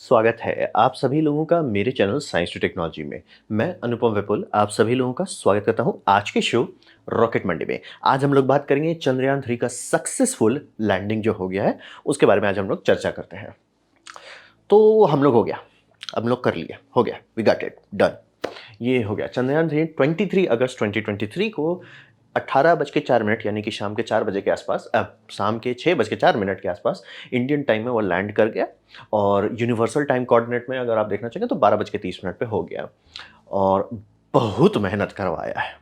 स्वागत है आप सभी लोगों का मेरे चैनल साइंस टू टेक्नोलॉजी में। मैं अनुपम विपुल आप सभी लोगों का स्वागत करता हूं आज के शो रॉकेट मंडे में। आज हम लोग बात करेंगे चंद्रयान 3 का सक्सेसफुल लैंडिंग जो हो गया है उसके बारे में आज हम लोग चर्चा करते हैं। तो हम लोग हो गया, हम लोग कर लिया, हो गया, वी गॉट इट डन। ये हो गया चंद्रयान 3 23 अगस्त 2023 को 18:04 यानी कि शाम के 4 बजे के आसपास, शाम के 6:04 के आसपास इंडियन टाइम में वो लैंड कर गया। और यूनिवर्सल टाइम कोऑर्डिनेट में अगर आप देखना चाहें तो 12:30 पे हो गया। और बहुत मेहनत करवाया है,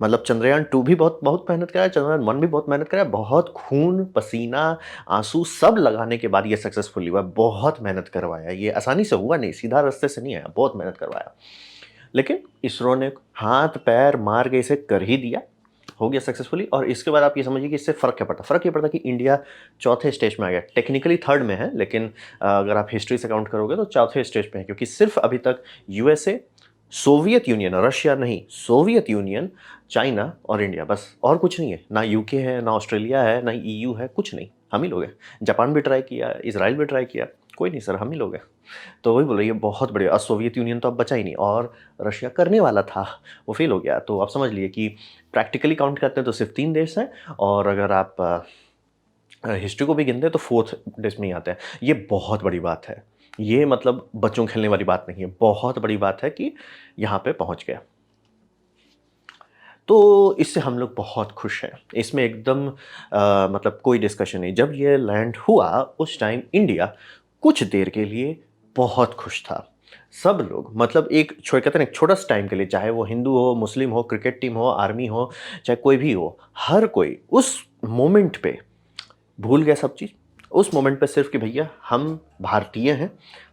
मतलब चंद्रयान 2 भी बहुत बहुत मेहनत कराया, चंद्रयान 1 भी बहुत मेहनत कराया, बहुत खून पसीना आंसू सब लगाने के बाद ये सक्सेसफुल हुआ। बहुत मेहनत करवाया, ये आसानी से हुआ नहीं, सीधा रास्ते से नहीं आया, बहुत मेहनत करवाया। लेकिन इसरो ने हाथ पैर मार के इसे कर ही दिया, हो गया सक्सेसफुली। और इसके बाद आप ये समझिए कि इससे फ़र्क क्या पड़ता, फ़र्क ये पड़ता कि इंडिया चौथे स्टेज में आ गया। टेक्निकली थर्ड में है, लेकिन अगर आप हिस्ट्री से काउंट करोगे तो चौथे स्टेज पे है, क्योंकि सिर्फ अभी तक यूएसए, सोवियत यूनियन, रशिया नहीं, सोवियत यूनियन, चाइना और इंडिया, बस और कुछ नहीं है। ना यूके है, ना ऑस्ट्रेलिया है, ना ईयू है, कुछ नहीं, हम ही लोग हैं। जापान भी ट्राई किया, इजराइल भी ट्राई किया, कोई नहीं सर, हम ही लोग हैं। तो वही बोल रही है, बहुत बढ़िया। और सोवियत यूनियन तो अब बचा ही नहीं, और रशिया करने वाला था, वो फेल हो गया। तो आप समझ लिए कि प्रैक्टिकली काउंट करते हैं तो सिर्फ 3 देश हैं, और अगर आप हिस्ट्री को भी गिनते हैं तो फोर्थ देश में ही आते हैं। ये बहुत बड़ी बात है, ये मतलब बच्चों खेलने वाली बात नहीं है, बहुत बड़ी बात है कि यहाँ पे पहुँच गया। तो इससे हम लोग बहुत खुश हैं, इसमें एकदम मतलब कोई डिस्कशन नहीं। जब ये लैंड हुआ उस टाइम इंडिया कुछ देर के लिए बहुत खुश था। सब लोग, मतलब एक कहते हैं ना, एक छोटा सा टाइम के लिए, चाहे वो हिंदू हो, मुस्लिम हो, क्रिकेट टीम हो, आर्मी हो, चाहे कोई भी हो, हर कोई उस मोमेंट पे भूल गया सब चीज़। उस मोमेंट पे सिर्फ कि भैया हम भारतीय हैं,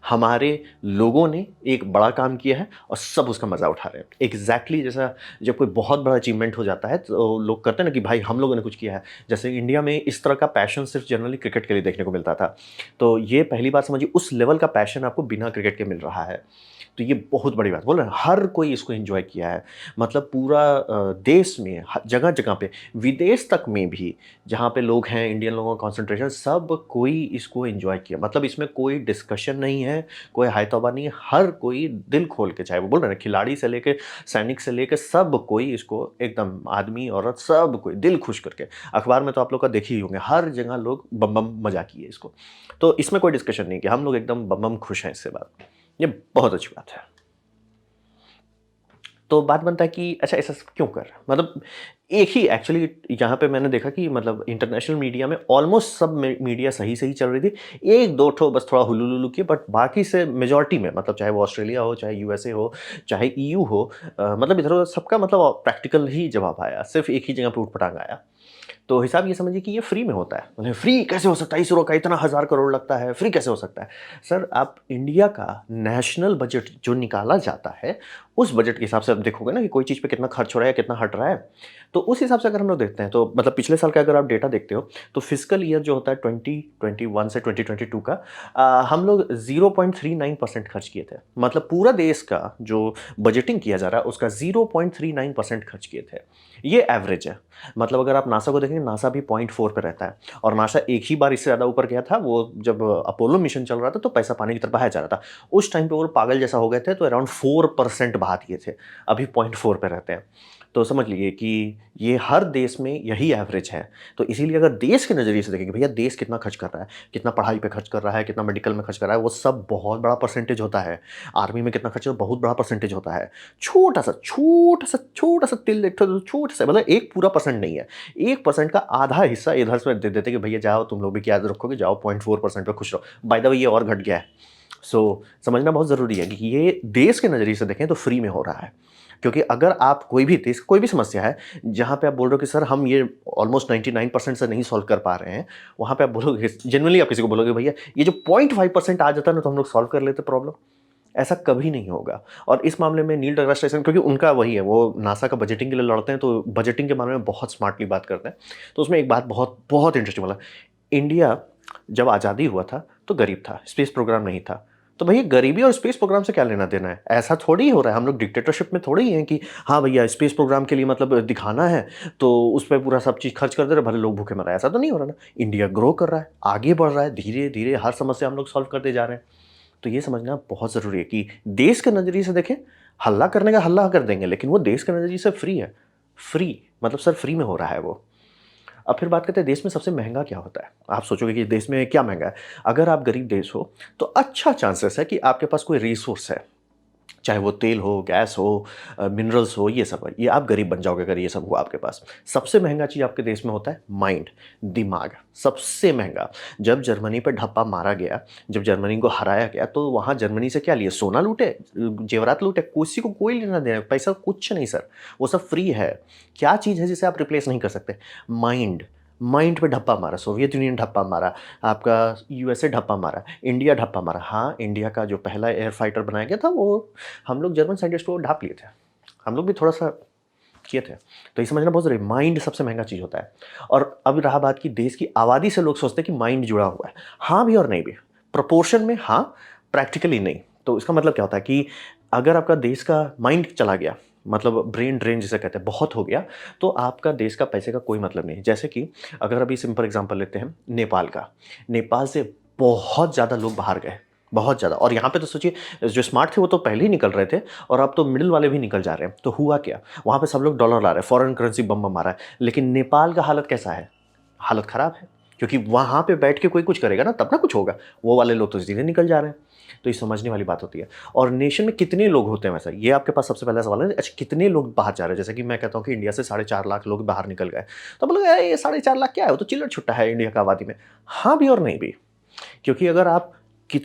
हमारे लोगों ने एक बड़ा काम किया है और सब उसका मज़ा उठा रहे हैं। एग्जैक्टली जैसा जब कोई बहुत बड़ा अचीवमेंट हो जाता है तो लोग करते हैं ना कि भाई हम लोगों ने कुछ किया है। जैसे इंडिया में इस तरह का पैशन सिर्फ जनरली क्रिकेट के लिए देखने को मिलता था, तो ये पहली बार समझिए उस लेवल का पैशन आपको बिना क्रिकेट के मिल रहा है। तो ये बहुत बड़ी बात बोल रहे हैं, हर कोई इसको एंजॉय किया है। मतलब पूरा देश में जगह जगह पे, विदेश तक में भी जहाँ पे लोग हैं, इंडियन लोगों का कॉन्सेंट्रेशन, सब कोई इसको एंजॉय किया। मतलब इसमें कोई डिस्कशन नहीं है, कोई हाय तौबा नहीं है, हर कोई दिल खोल के, चाहे वो बोल रहे हैं खिलाड़ी से लेके सैनिक से लेके सब कोई इसको एकदम, आदमी औरत सब कोई दिल खुश करके। अखबार में तो आप लोग का देखे ही होंगे, हर जगह लोग बम बम मजा किए इसको। तो इसमें कोई डिस्कशन नहीं कि हम लोग एकदम बम बम खुश हैं इससे बात, ये बहुत अच्छी बात है। तो बात बनता है कि अच्छा ऐसा सब क्यों कर रहा है? मतलब एक ही एक्चुअली यहाँ पे मैंने देखा कि मतलब इंटरनेशनल मीडिया में ऑलमोस्ट सब मीडिया सही सही चल रही थी। एक दो ठो बस थोड़ा हुलुलुलु किए, बट बाकी से मेजॉरिटी में, मतलब चाहे वो ऑस्ट्रेलिया हो, चाहे यूएसए हो, चाहे ईयू हो, मतलब इधर उधर सबका मतलब प्रैक्टिकल ही जवाब आया, सिर्फ एक ही जगह पे उठपटांग आया। तो हिसाब ये समझिए कि ये फ्री में होता है। मतलब फ्री कैसे हो सकता है, इसरो का इतना 1000 करोड़ लगता है, फ्री कैसे हो सकता है? सर आप इंडिया का नेशनल बजट जो निकाला जाता है, उस बजट के हिसाब से आप देखोगे ना कि कोई चीज़ पे कितना खर्च हो रहा है, कितना हट रहा है। तो उस हिसाब से अगर हम लोग देखते हैं तो मतलब पिछले साल का अगर आप डेटा देखते हो तो फिजिकल ईयर जो होता है 2021 से 2022 का, हम लोग 0.39% खर्च किए थे। मतलब पूरा देश का जो बजटिंग किया जा रहा है उसका 0.39% खर्च किए थे। ये एवरेज है। मतलब अगर आप नासा को देखेंगे, नासा भी 0.4 पे रहता है, और नासा एक ही बार इससे ज़्यादा ऊपर गया था, वो जब अपोलो मिशन चल रहा था तो पैसा पानी की तरफ बहाया जा रहा था। उस टाइम पे वो पागल जैसा हो गए थे, तो अराउंड 4% बहा दिए थे, अभी 0.4 पे रहते हैं। तो समझ लीजिए कि ये हर देश में यही एवरेज है। तो इसीलिए अगर देश के नज़रिए से देखेंगे, भैया देश कितना खर्च कर रहा है, कितना पढ़ाई पे खर्च कर रहा है, कितना मेडिकल में खर्च कर रहा है, वो सब बहुत बड़ा परसेंटेज होता है। आर्मी में कितना खर्च है, बहुत बड़ा परसेंटेज होता है। छोटा सा छोटा सा छोटा सा तिल देखते हो तो छोटा सा, मतलब 1 पूरा % नहीं है, 1% का आधा हिस्सा इधर से दे देते कि भैया जाओ तुम लोग भी क्या याद रखोगे, जाओ 0.4% पे खुश रहो। बाय द वे ये और घट गया है। सो समझना बहुत ज़रूरी है कि ये देश के नज़रिए से देखें तो फ्री में हो रहा है। क्योंकि अगर आप कोई भी देश, कोई भी समस्या है जहाँ पे आप बोल रहे हो कि सर हम ये ऑलमोस्ट 99% से नहीं सॉल्व कर पा रहे हैं, वहाँ पे आप बोलोगे, जनरली आप किसी को बोलोगे भैया ये जो 0.5% आ जाता है ना तो हम लोग सॉल्व कर लेते प्रॉब्लम। ऐसा कभी नहीं होगा। और इस मामले में नील डीग्रास टाइसन, क्योंकि उनका वही है, वो नासा का बजटिंग के लिए लड़ते हैं, तो बजटिंग के मामले में बहुत स्मार्टली बात करते हैं। तो उसमें एक बात बहुत बहुत इंटरेस्टिंग वाला, इंडिया जब आज़ादी हुआ था तो गरीब था, स्पेस प्रोग्राम नहीं था। तो भैया गरीबी और स्पेस प्रोग्राम से क्या लेना देना है? ऐसा थोड़ी ही हो रहा है, हम लोग डिक्टेटरशिप में थोड़ी ही हैं कि हाँ भैया स्पेस प्रोग्राम के लिए मतलब दिखाना है तो उस पे पूरा सब चीज़ खर्च कर दे रहे, भले लोग भूखे मर रहे हैं। ऐसा तो नहीं हो रहा ना। इंडिया ग्रो कर रहा है, आगे बढ़ रहा है, धीरे धीरे हर समस्या हम लोग सॉल्व करते जा रहे हैं। तो ये समझना बहुत ज़रूरी है कि देश के नज़रिए से देखें, हल्ला करने का हल्ला कर देंगे, लेकिन वो देश के नज़रिए से फ्री है। फ्री मतलब सर फ्री में हो रहा है वो। अब फिर बात करते हैं देश में सबसे महँगा क्या होता है? आप सोचोगे कि देश में क्या महँगा है? अगर आप गरीब देश हो, तो अच्छा चांसेस है कि आपके पास कोई रिसोर्स है। चाहे वो तेल हो, गैस हो, मिनरल्स हो, ये सब है। ये आप गरीब बन जाओगे अगर ये सब हुआ आपके पास। सबसे महँगा चीज़ आपके देश में होता है माइंड, दिमाग, सबसे महँगा। जब जर्मनी पे ढप्पा मारा गया, जब जर्मनी को हराया गया, तो वहाँ जर्मनी से क्या लिए? सोना लूटे, जेवरात लूटे, किसी को कोई लेना देना, पैसा कुछ नहीं सर, वो सब फ्री है। क्या चीज़ है जिसे आप रिप्लेस नहीं कर सकते? माइंड। माइंड पे ढप्पा मारा, सोवियत यूनियन ढप्पा मारा, आपका यूएसए ढप्पा मारा, इंडिया ढप्पा मारा। हाँ, इंडिया का जो पहला एयर फाइटर बनाया गया था, वो हम लोग जर्मन साइंटिस्ट को ढाप लिए थे। हम लोग भी थोड़ा-सा किए थे। तो ये समझना बहुत ज़रूरी है, माइंड सबसे महँगा चीज़ होता है। और अब रहा बात कि देश की आबादी से लोग सोचते हैं कि माइंड जुड़ा हुआ है। हाँ भी और नहीं भी। प्रोपोर्शन में हाँ, प्रैक्टिकली नहीं। तो इसका मतलब क्या होता है कि अगर आपका देश का माइंड चला गया, मतलब ब्रेन ड्रेन जिसे कहते हैं, बहुत हो गया, तो आपका देश का पैसे का कोई मतलब नहीं है। जैसे कि अगर अभी सिंपल एग्ज़ाम्पल लेते हैं नेपाल का। नेपाल से बहुत ज़्यादा लोग बाहर गए, बहुत ज़्यादा। और यहाँ पे तो सोचिए जो स्मार्ट थे वो तो पहले ही निकल रहे थे, और अब तो मिडिल वाले भी निकल जा रहे हैं। तो हुआ क्या? वहाँ पे सब लोग डॉलर ला रहे हैं, फॉरेन करेंसी बम-बम आ रहा है। लेकिन नेपाल का हालत कैसा है? हालत ख़राब है। क्योंकि वहाँ पे बैठ के कोई कुछ करेगा ना, तब ना कुछ होगा। वो वाले लोग तो सीधे निकल जा रहे हैं। तो ये समझने वाली बात होती है। और नेशन में कितने लोग होते हैं वैसा? ये आपके पास सबसे पहला सवाल है। अच्छा, कितने लोग बाहर जा रहे हैं? जैसे कि मैं कहता हूँ कि इंडिया से 4.5 लाख लोग बाहर निकल गए। तो बोलोगे, "अरे! ये 4.5 लाख क्या है? वो तो चिल्लर-छुट्टा है इंडिया का आबादी में।" हाँ भी और नहीं भी। क्योंकि अगर आप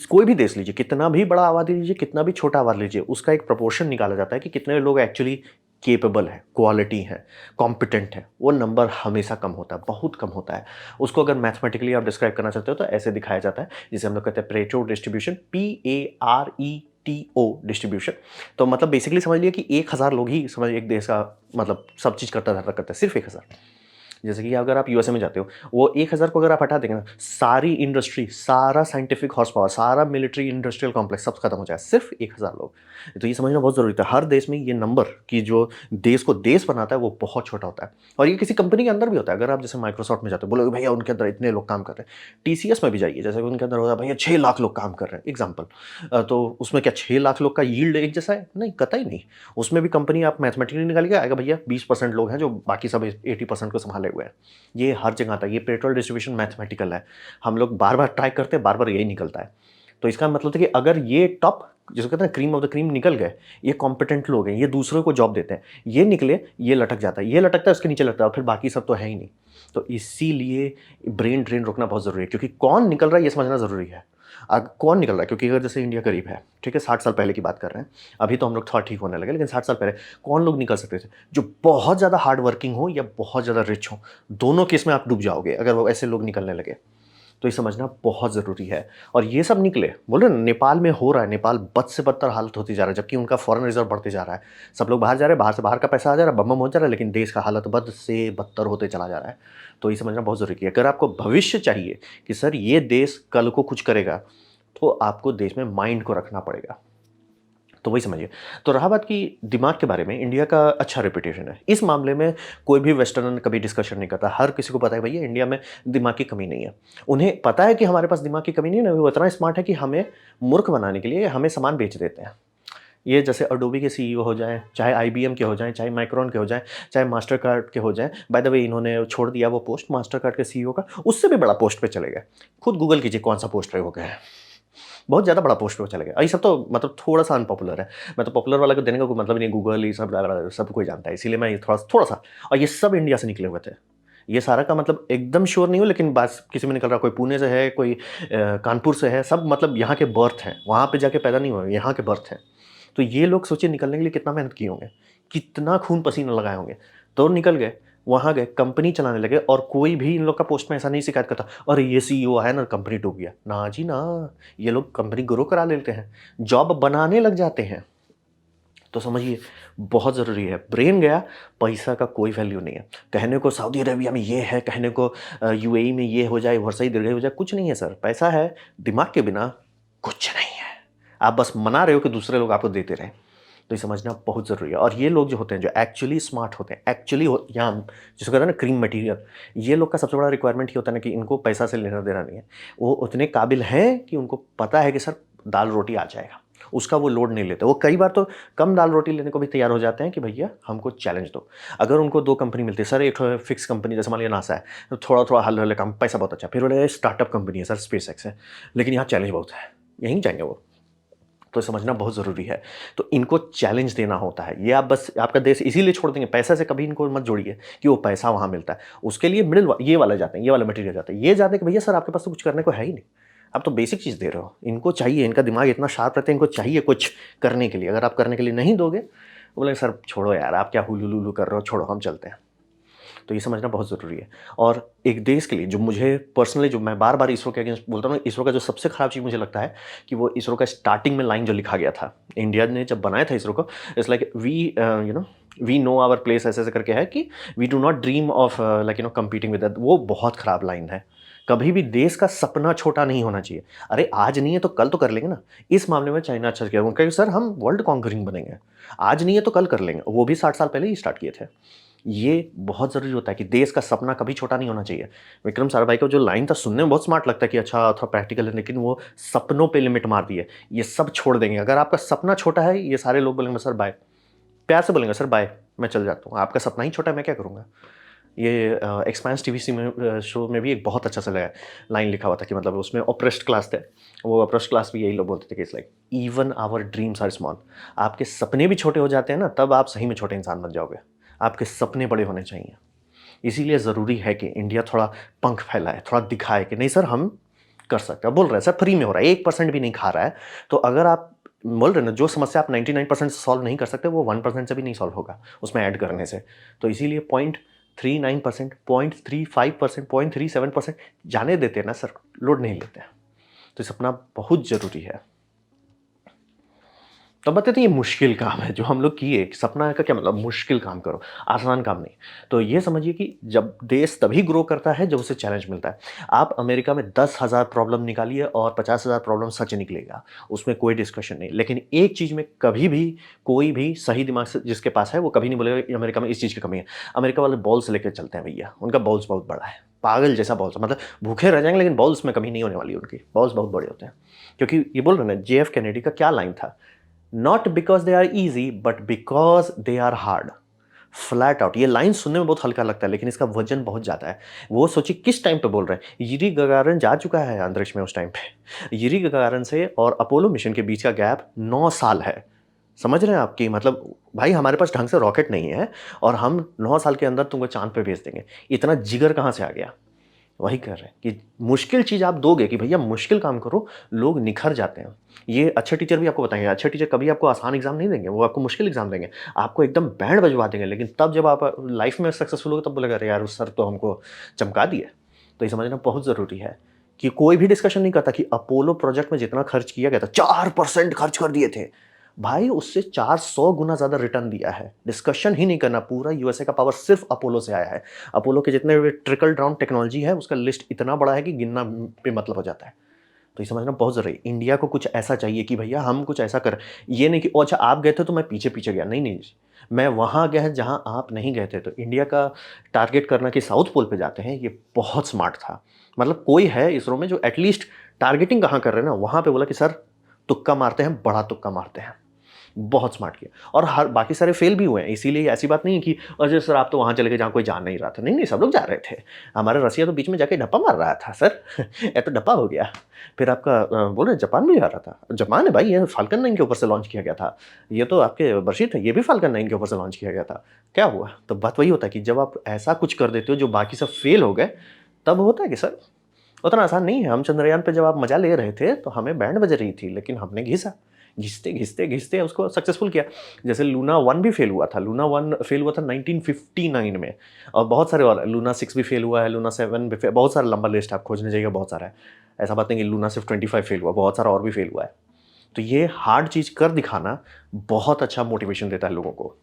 कोई भी देश लीजिए, कितना भी बड़ा आबादी लीजिए, कितना भी छोटा आबादी लीजिए, उसका एक प्रोपोर्शन निकाला जाता है कि कितने लोग एक्चुअली केपेबल हैं, क्वालिटी हैं, कॉम्पिटेंट हैं। वो नंबर हमेशा कम होता है, बहुत कम होता है। उसको अगर मैथमेटिकली आप डिस्क्राइब करना चाहते हो तो ऐसे दिखाया जाता है, जिसे हम लोग कहते हैं पेरेटो डिस्ट्रीब्यूशन, PARETO डिस्ट्रीब्यूशन। तो मतलब बेसिकली समझ लिया कि 1000 लोग ही समझ एक देश का मतलब सब चीज़ करता धरता करता है, सिर्फ 1000। जैसे कि अगर आप यूएसए में जाते हो, वो 1000 को अगर आप हटा देंगे ना, सारी इंडस्ट्री, सारा साइंटिफिक हॉर्स पावर, सारा मिलिट्री इंडस्ट्रियल कॉम्प्लेक्स सब खत्म हो जाए, सिर्फ 1000 लोग। तो ये समझना बहुत ज़रूरी था। हर देश में ये नंबर कि जो देश को देश बनाता है, वो बहुत छोटा होता है। और ये किसी कंपनी के अंदर भी होता है। अगर आप जैसे माइक्रोसॉफ्ट में जाते हो, बोलोगे भैया उनके अंदर इतने लोग काम कर रहे हैं। टीसीएस में भी जाइए, जैसे कि उनके अंदर होता है भैया 6 लाख लोग काम कर रहे हैं, एग्जाम्पल। तो उसमें क्या 6 लाख लोग का यील्ड एक जैसा है? नहीं, कतई नहीं। उसमें भी कंपनी आप मैथमेटिकली निकालिएगा, आएगा भैया 20% लोग हैं जो बाकी सब 80% को संभाले हुए हैं। ये हर जगह आता है। ये पेट्रोल डिस्ट्रीब्यूशन मैथमेटिकल है। हम लोग बार-बार ट्राई करते हैं, बार-बार यही निकलता है। तो इसका मतलब है कि अगर ये टॉप जिसको कहते हैं क्रीम ऑफ द क्रीम निकल गए, ये कॉम्पिटेंट लोग हैं, ये दूसरों को जॉब देते हैं, ये निकले, ये लटक जाता है, ये लटकता है, उसके नीचे लगता है, और फिर बाकी सब तो है ही नहीं। तो इसीलिए ब्रेन ड्रेन रोकना बहुत ज़रूरी है, क्योंकि कौन निकल रहा है ये समझना ज़रूरी है। कौन निकल रहा है? क्योंकि अगर जैसे इंडिया करीब है, ठीक है, 60 साल पहले की बात कर रहे हैं। अभी तो हम लोग थोड़ा ठीक होने लगे, लेकिन 60 साल पहले कौन लोग निकल सकते थे? जो बहुत ज़्यादा हार्ड वर्किंग हो या बहुत ज़्यादा रिच हो, दोनों केस में आप डूब जाओगे अगर वो ऐसे लोग निकलने लगे। तो ये समझना बहुत ज़रूरी है। और ये सब निकले, बोल रहे हैं ना, नेपाल में हो रहा है, नेपाल बद से बदतर हालत होती जा रहा है, जबकि उनका फॉरेन रिजर्व बढ़ते जा रहा है। सब लोग बाहर जा रहे हैं, बाहर से बाहर का पैसा आ जा रहा है, बम-बम हो जा रहा है, लेकिन देश का हालत बद से बदतर होते चला जा रहा है। तो ये समझना बहुत ज़रूरी है। अगर आपको भविष्य चाहिए कि सर ये देश कल को कुछ करेगा, तो आपको देश में माइंड को रखना पड़ेगा। तो वही समझिए। तो रहा बात कि दिमाग के बारे में, इंडिया का अच्छा रेपुटेशन है। इस मामले में कोई भी वेस्टर्न कभी डिस्कशन नहीं करता। हर किसी को पता है भैया इंडिया में दिमाग की कमी नहीं है। उन्हें पता है कि हमारे पास दिमाग की कमी नहीं है ना, वो इतना स्मार्ट है कि हमें मूर्ख बनाने के लिए हमें सामान बेच देते हैं। ये जैसे अडोबी के सीईओ हो जाएँ, चाहे आईबीएम के हो जाएँ, चाहे माइक्रोन के हो जाएँ, चाहे मास्टरकार्ड के हो जाएँ। बाय द वे इन्होंने छोड़ दिया वो पोस्ट मास्टरकार्ड के सीईओ का, उससे भी बड़ा पोस्ट पे चले गए। खुद गूगल कीजिए कौन-सा पोस्ट पे हो गए हैं। बहुत ज़्यादा बड़ा पोस्ट पे चले गए। ये सब तो मतलब थोड़ा-सा अनपॉपुलर है। मैं तो पॉपुलर वाला को देने का कोई मतलब ही नहीं, गूगल ये सब सब कोई जानता है। इसीलिए मैं ये थोड़ा-सा, और ये सब इंडिया से निकले हुए थे। ये सारा का मतलब एकदम श्योर नहीं हूँ, लेकिन बस किसी में निकल रहा, कोई पुणे से है, कोई कानपुर से है, सब मतलब यहाँ के बर्थ हैं। वहाँ पे जाके पैदा नहीं हुए, यहाँ के बर्थ हैं। तो ये लोग सोचिए निकलने के लिए कितना मेहनत किए होंगे, कितना खून पसीना लगाए होंगे, तो निकल गए। वहाँ गए, कंपनी चलाने लगे, और कोई भी इन लोग का पोस्ट में ऐसा नहीं शिकायत करता, अरे ये सीईओ आया ना कंपनी डूब गया। ना जी ना, ये लोग कंपनी ग्रो करा लेते हैं, जॉब बनाने लग जाते हैं। तो समझिए बहुत ज़रूरी है। ब्रेन गया, पैसा का कोई वैल्यू नहीं है। कहने को सऊदी अरेबिया में ये है, कहने को यूएई में ये हो जाए, वर्षा दीर्घ हो जाए, कुछ नहीं है सर। पैसा है, दिमाग के बिना कुछ नहीं है। आप बस मना रहे हो कि दूसरे लोग आपको देते रहें। तो ये समझना बहुत ज़रूरी है। और ये लोग जो होते हैं, जो एक्चुअली स्मार्ट होते हैं, एक्चुअली यहाँ जिसको कहते हैं ना क्रीम मटीरियल, ये लोग का सबसे बड़ा रिक्वायरमेंट ये होता है ना कि इनको पैसा से लेना देना नहीं है। वो उतने काबिल हैं कि उनको पता है कि सर दाल रोटी आ जाएगा, उसका वो लोड नहीं लेते। वो कई बार तो कम दाल रोटी लेने को भी तैयार हो जाते हैं कि भैया हमको चैलेंज दो। अगर उनको 2 कंपनी मिलती है, सर एक फिक्स कंपनी जैसे मान लिया नासा है, तो थोड़ा-थोड़ा हल्ले-हल्ले काम, पैसा बहुत अच्छा, फिर बोले स्टार्टअप कंपनी है सर स्पेस एक्स है, लेकिन यहाँ चैलेंज बहुत है, यहीं जाएँगे वो। तो समझना बहुत ज़रूरी है। तो इनको चैलेंज देना होता है। ये आप बस आपका देश इसीलिए छोड़ देंगे, पैसे से कभी इनको मत जोड़िए कि वो पैसा वहाँ मिलता है। उसके लिए ये वाले जाते हैं, ये वाले मटेरियल जाते हैं। ये जाते हैं कि भैया सर आपके पास तो कुछ करने को है ही नहीं। आप तो बेसिक चीज़ दे रहे हो। इनको चाहिए, इनका दिमाग इतना शार्प रहता है, इनको चाहिए कुछ करने के लिए। अगर आप करने के लिए नहीं दोगे, वो बोलेंगे सर छोड़ो यार, आप क्या हुलू-लुलू कर रहे हो, छोड़ो हम चलते हैं। तो ये समझना बहुत ज़रूरी है। और एक देश के लिए जो मुझे पर्सनली, जो मैं बार-बार इसरो के अगेंस्ट बोलता हूँ, इसरो का जो सबसे खराब चीज़ मुझे लगता है कि वो इसरो का स्टार्टिंग में लाइन जो लिखा गया था, इंडिया ने जब बनाया था इसरो को, it's like we know our place, ऐसे-ऐसे करके है कि we do not dream of competing with that. वो बहुत खराब लाइन है। कभी भी देश का सपना छोटा नहीं होना चाहिए। अरे आज नहीं है तो कल तो कर लेंगे ना। इस मामले में चाइना अच्छा किया, उनका सर हम वर्ल्ड कॉन्करिंग बनेंगे। आज नहीं है तो कल कर लेंगे। वो भी 60 साल पहले ही स्टार्ट किए थे। ये बहुत ज़रूरी होता है कि देश का सपना कभी छोटा नहीं होना चाहिए। विक्रम साराभाई का जो लाइन था सुनने में बहुत स्मार्ट लगता है कि अच्छा थोड़ा प्रैक्टिकल है, लेकिन वो सपनों पे लिमिट मार दी है। ये सब छोड़ देंगे। अगर आपका सपना छोटा है, ये सारे लोग बोलेंगे सर बाय। प्यार से बोलेंगे सर बाय, मैं चल जाता हूँ। आपका सपना ही छोटा है, मैं क्या करूँगा? ये एक्सपेंस टीवी में शो में भी एक बहुत अच्छा सा लाइन लिखा हुआ था कि मतलब उसमें ऑप्रेस्ड क्लास थे। वो ऑप्रेस्ड क्लास भी यही लोग बोलते थे कि it's like even our dreams are small. आपके सपने भी छोटे हो जाते हैं ना, तब आप सही में छोटे इंसान बन जाओगे। आपके सपने बड़े होने चाहिए। इसीलिए ज़रूरी है कि इंडिया थोड़ा पंख फैलाए, थोड़ा दिखाए कि नहीं सर हम कर सकते हैं। बोल रहे हैं सर फ्री में हो रहा है, 1% भी नहीं खा रहा है। तो अगर आप बोल रहे हैं ना, जो समस्या आप 99% से सॉल्व नहीं कर सकते, वो 1% से भी नहीं सॉल्व होगा उसमें ऐड करने से। तो इसीलिए 0.39%, 0.35%, 0.37% जाने देते हैं ना सर, लोड नहीं लेते हैं। तो ये सपना बहुत ज़रूरी है। तो बताते हैं ये मुश्किल काम है जो हम लोग किए। सपना का क्या मतलब, मुश्किल काम करो, आसान काम नहीं। तो ये समझिए कि जब देश तभी ग्रो करता है जब उसे चैलेंज मिलता है। आप अमेरिका में 10,000 प्रॉब्लम निकालिए और 50,000 प्रॉब्लम सच निकलेगा, उसमें कोई डिस्कशन नहीं। लेकिन एक चीज़ में कभी भी कोई भी सही दिमाग से जिसके पास है, वो कभी नहीं बोलेगा कि अमेरिका में इस चीज़ की कमी है। अमेरिका वाले बॉल्स लेकर चलते हैं भैया, उनका बॉल्स बहुत बड़ा है, पागल जैसा बॉल्स, मतलब भूखे रह जाएंगे लेकिन बॉल्स में कमी नहीं होने वाली। उनकी बॉल्स बहुत बड़े होते हैं। क्योंकि ये बोल रहे हैं ना, JF कैनेडी का क्या लाइन था, not because they are easy but because they are hard. Flat out. ये लाइन सुनने में बहुत हल्का लगता है लेकिन इसका वजन बहुत ज़्यादा है। वो सोचिए किस टाइम पे बोल रहे हैं। यूरी गगारिन जा चुका है अंतरिक्ष में उस टाइम पे। यूरी गगारिन से और अपोलो मिशन के बीच का गैप 9 साल है। समझ रहे हैं आप कि मतलब भाई हमारे पास ढंग से रॉकेट नहीं है और हम 9 साल के अंदर तुमको चांद पे भेज देंगे। इतना जिगर कहाँ से आ गया? वही कर रहे हैं कि मुश्किल चीज़ आप दोगे कि भैया मुश्किल काम करो, लोग निखर जाते हैं। ये अच्छे टीचर भी आपको बताएंगे, अच्छे टीचर कभी आपको आसान एग्जाम नहीं देंगे, वो आपको मुश्किल एग्जाम देंगे, आपको एकदम बैंड बजवा देंगे। लेकिन तब जब आप लाइफ में सक्सेसफुल हो तब बोलेगा अरे यार उस सर तो हमको चमका दिए। तो ये समझना बहुत ज़रूरी है कि कोई भी डिस्कशन नहीं करता कि अपोलो प्रोजेक्ट में जितना खर्च किया गया था, 4% खर्च कर दिए थे भाई, उससे 400 गुना ज़्यादा रिटर्न दिया है। डिस्कशन ही नहीं करना, पूरा यूएसए का पावर सिर्फ अपोलो से आया है। अपोलो के जितने भी ट्रिकल डाउन टेक्नोलॉजी है उसका लिस्ट इतना बड़ा है कि गिनना पे मतलब हो जाता है। तो ये समझना बहुत ज़रूरी है। इंडिया को कुछ ऐसा चाहिए कि भैया हम कुछ ऐसा कर, ये नहीं कि ओ अच्छा आप गए थे तो मैं पीछे पीछे गया, नहीं नहीं, मैं वहाँ गया जहाँ आप नहीं गए थे। तो इंडिया का टारगेट करना कि साउथ पोल पे जाते हैं, ये बहुत स्मार्ट था। मतलब कोई है इसरो में जो एटलीस्ट टारगेटिंग कहाँ कर रहे हैं ना, वहाँ पे बोला कि सर तुक्का मारते हैं, बड़ा तुक्का मारते हैं। बहुत स्मार्ट किया और हर बाकी सारे फेल भी हुए हैं। इसीलिए ऐसी बात नहीं है कि अजय सर आप तो वहाँ चले गए जहाँ कोई जा नहीं रहा था। नहीं नहीं, सब लोग जा रहे थे। हमारा रसिया तो बीच में जाके ढप्पा मार रहा था सर। ये तो ढप्पा हो गया। फिर आपका बोल रहे जापान भी जा रहा था। जापान है भाई, ये फाल्कन 9 के ऊपर से लॉन्च किया गया था। ये तो आपके बर्शीत है, ये भी फाल्कन 9 के ऊपर से लॉन्च किया गया था। क्या हुआ? तो बात वही होता है कि जब आप ऐसा कुछ कर देते हो जो बाकी सब फेल हो गए, तब होता है कि सर उतना आसान नहीं है। हम चंद्रयान पे जब आप मजा ले रहे थे तो हमें बैंड बज रही थी, लेकिन हमने घिसा, घिसते घिसते घिसते उसको सक्सेसफुल किया। जैसे लूना 1 भी फेल हुआ था। लूना 1 फेल हुआ था 1959 में, और बहुत सारे और लूना 6 भी फेल हुआ है, लूना 7 भी फेल, बहुत सारा लंबा लिस्ट आप खोजने जाइएगा, बहुत सारा है। ऐसा बात नहीं कि लूना सिर्फ 25 फेल हुआ, बहुत सारा और भी फेल हुआ है। तो ये हार्ड चीज़ कर दिखाना बहुत अच्छा मोटिवेशन देता है लोगों को।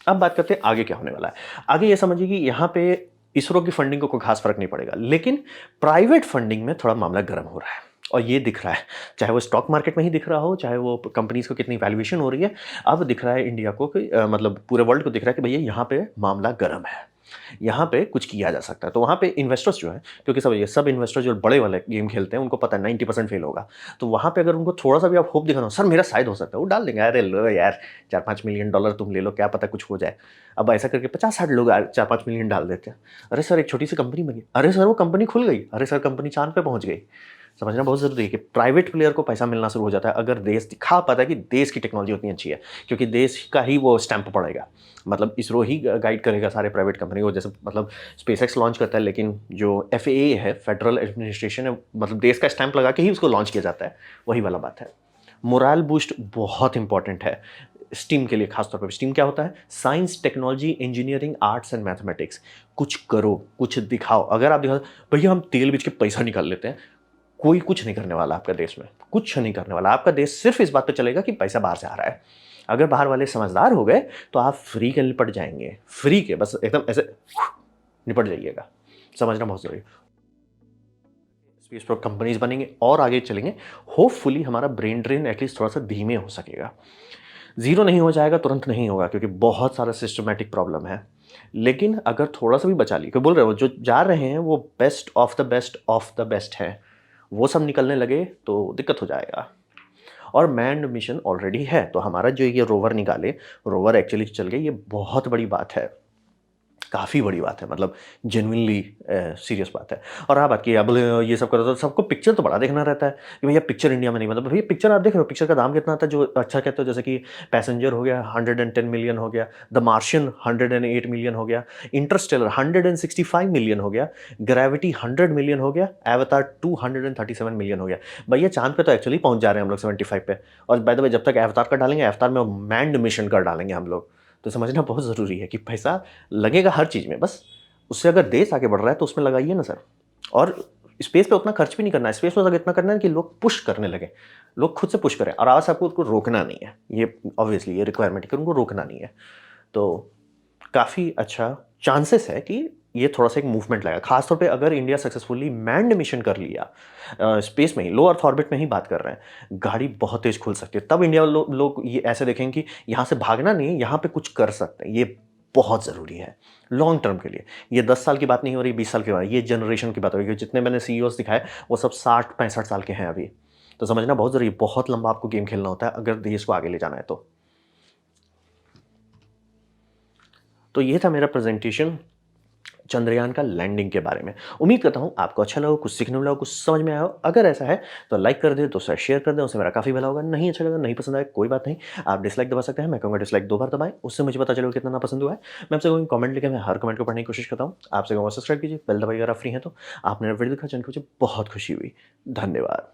अब बात करते हैं आगे क्या होने वाला है। आगे ये समझिए कि यहाँ पे इसरो की फंडिंग को कोई खास फर्क नहीं पड़ेगा, लेकिन प्राइवेट फंडिंग में थोड़ा मामला गर्म हो रहा है और ये दिख रहा है। चाहे वो स्टॉक मार्केट में ही दिख रहा हो, चाहे वो कंपनीज को कितनी वैल्यूएशन हो रही है, अब दिख रहा है इंडिया को कि मतलब पूरे वर्ल्ड को दिख रहा है कि भैया यहाँ पे मामला गर्म है। यहाँ पे कुछ किया जा सकता है। तो वहाँ पे इन्वेस्टर्स जो हैं, क्योंकि सब ये सब इन्वेस्टर जो बड़े वाले गेम खेलते हैं, उनको पता है 90% फेल होगा। तो वहाँ पे अगर उनको थोड़ा-सा भी आप होप दिखाना हो, सर मेरा शायद हो सकता है, वो डाल देंगे, अरे लो यार, $4-5 मिलियन तुम ले लो, क्या पता कुछ हो जाए। अब ऐसा करके 50-60 लोग 4-5 मिलियन डाल देते हैं। अरे सर एक छोटी-सी कंपनी बनी, अरे सर वो कंपनी खुल गई, अरे सर कंपनी चाँद पे पहुँच गई। समझना बहुत ज़रूरी है कि प्राइवेट प्लेयर को पैसा मिलना शुरू हो जाता है अगर देश दिखा पाता है कि देश की टेक्नोलॉजी उतनी अच्छी है, क्योंकि देश का ही वो स्टैंप पड़ेगा। मतलब इसरो ही गाइड करेगा सारे प्राइवेट कंपनी को, जैसे मतलब स्पेसएक्स लॉन्च करता है, लेकिन जो एफएए है, फेडरल एडमिनिस्ट्रेशन है, मतलब देश का स्टैंप लगा के ही उसको लॉन्च किया जाता है। वही वाला बात है। मोरल बूस्ट बहुत इंपॉर्टेंट है स्टीम के लिए, खासतौर पर। स्टीम क्या होता है? Science, technology, engineering, arts and mathematics. कुछ करो, कुछ दिखाओ। अगर आप दिखा, भैया हम तेल बेच के पैसा निकाल लेते हैं, कोई कुछ नहीं करने वाला आपका देश में, कुछ नहीं करने वाला। आपका देश सिर्फ इस बात पे चलेगा कि पैसा बाहर से आ रहा है। अगर बाहर वाले समझदार हो गए तो आप फ्री के निपट जाएंगे, फ्री के, बस एकदम ऐसे निपट जाइएगा। समझना बहुत जरूरी है। स्पेस पर कंपनीज बनेंगे और आगे चलेंगे, होपफुली हमारा ब्रेन ड्रेन एटलीस्ट थोड़ा सा धीमे हो सकेगा। जीरो नहीं हो जाएगा, तुरंत नहीं होगा, क्योंकि बहुत सारा सिस्टमेटिक प्रॉब्लम है। लेकिन अगर थोड़ा सा भी बचा लिए, क्यों बोल रहे हो, जो जा रहे हैं वो best of the best of the best है, वो सब निकलने लगे तो दिक्कत हो जाएगा। और मैन्ड मिशन ऑलरेडी है, तो हमारा जो ये रोवर निकाले, रोवर एक्चुअली चल गए, ये बहुत बड़ी बात है, काफ़ी बड़ी बात है, मतलब जेन्युइनली सीरियस बात है। और हाँ, बात की अब ये सब करो तो सबको पिक्चर तो बड़ा देखना रहता है कि भैया पिक्चर इंडिया में नहीं, मतलब भैया पिक्चर आप देख रहे हो, पिक्चर का दाम कितना आता है, जो अच्छा कहते हो, जैसे कि पैसेंजर हो गया 110 मिलियन हो गया, द मार्शियन 108 मिलियन हो गया, इंटरस्टेलर 165 मिलियन हो गया, ग्रेविटी 100 मिलियन हो गया, एवतार 237 मिलियन हो गया। भैया चांद पे तो एक्चुअली पहुंच जा रहे हैं हम लोग 75 पे, और बाय द वे जब तक एवतार का डालेंगे, एवतार में मैन्ड मिशन कर डालेंगे हम लोग। तो समझना बहुत ज़रूरी है कि पैसा लगेगा हर चीज़ में, बस उससे अगर देश आगे बढ़ रहा है तो उसमें लगाइए ना सर। और स्पेस पे उतना खर्च भी नहीं करना है, स्पेस में अगर इतना करना है कि लोग पुश करने लगे, लोग खुद से पुश करें, और आज आपको उसको रोकना नहीं है, ये ऑब्वियसली ये रिक्वायरमेंट है, उनको रोकना नहीं है। तो काफ़ी अच्छा चांसेस है कि ये थोड़ा सा एक मूवमेंट लाएगा, खासतौर पे अगर इंडिया सक्सेसफुली मैन्ड मिशन कर लिया, स्पेस में ही, लो अर्थ ऑर्बिट में ही बात कर रहे हैं, गाड़ी बहुत तेज खुल सकती है। तब इंडिया लोग ये ऐसे देखेंगे कि यहाँ से भागना नहीं है, यहाँ पे कुछ कर सकते हैं। ये बहुत ज़रूरी है लॉन्ग टर्म के लिए। ये 10 साल की बात नहीं हो रही, 20 साल की बात, ये जनरेशन की बात हो रही है। जितने मैंने सीईओस दिखाए वो सब 60-65 साल के हैं अभी। तो समझना बहुत ज़रूरी है, बहुत लंबा आपको गेम खेलना होता है अगर देश को आगे ले जाना है तो ये था मेरा प्रेजेंटेशन चंद्रयान का लैंडिंग के बारे में। उम्मीद करता हूँ आपको अच्छा लगा, कुछ सीखने मिला हो, कुछ समझ में आया हो। अगर ऐसा है तो लाइक कर दे, दोस्तों शेयर कर दें, उससे मेरा काफ़ी भला होगा। नहीं अच्छा लगा, नहीं पसंद आया, कोई बात नहीं, आप डिसलाइक दबा सकते हैं। मैं कहूँगा डिसलाइक 2 बार दबाएं, उससे मुझे पता चलेगा कितना ना पसंद हुआ है। मैं आपसे कहूँगी कमेंट लिखे, मैं हर कमेंट को पढ़ने की कोशिश करता हूँ। आपसे कहूँगा सब्सक्राइब कीजिए, बेल दबाइए अगर आप फ्री हैं तो। आपने वीडियो देखा, जान के मुझे बहुत खुशी हुई। धन्यवाद।